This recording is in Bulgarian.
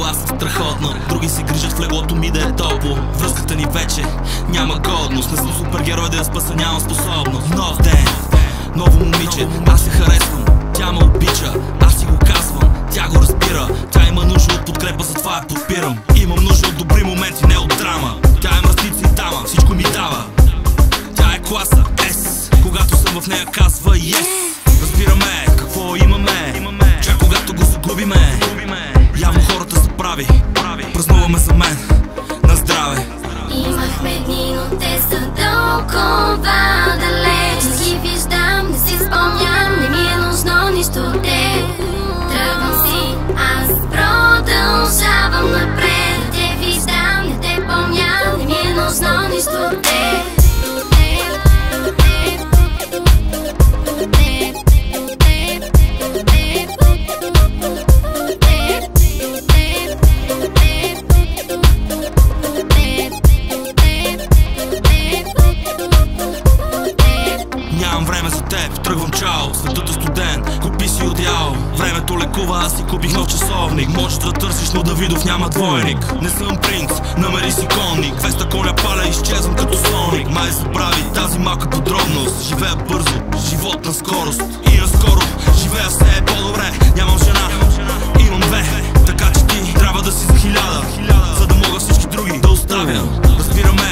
Аз съм страхотно, други се грижат в леглото ми да е топло. Връзката ни вече няма годност. Не съм супергерой да я спаса, нямам способност. Нов ден, ново момиче, аз се харесвам, тя ме обича, аз си го казвам, тя го разбира. Тя има нужда от подкрепа, затова я подпирам. Имам нужда от добри моменти, не от драма. Тя е мръсница и дама, всичко ми дава. Тя е класа S, когато съм в нея казва yes. Разбираме какво имаме, чак когато го загубиме. Явно хората са прави, празнуваме за мен, на здраве. Имахме дни, но те са толкова далеч. Не ги виждам, не си спомням, не ми е нужно нищо от теб. Тръгвам си, аз продължавам напред. Те виждам, не те помня, не ми е нужно нищо от теб. Нямам време за теб, тръгвам чао. Светът е студен, купи си одеяло. Времето лекува, аз си купих нов часовник. Можеш да търсиш, но Давидов няма двойник. Не съм принц, намери си конник. 200 коня паля, изчезвам като Соник. Май забрави тази малка подробност. Живея бързо, живот на скорост. И наскоро живея все е по-добре. Нямам жена, имам две. Така че ти трябва да си за 1000, за да мога всички други да оставя. Разбираме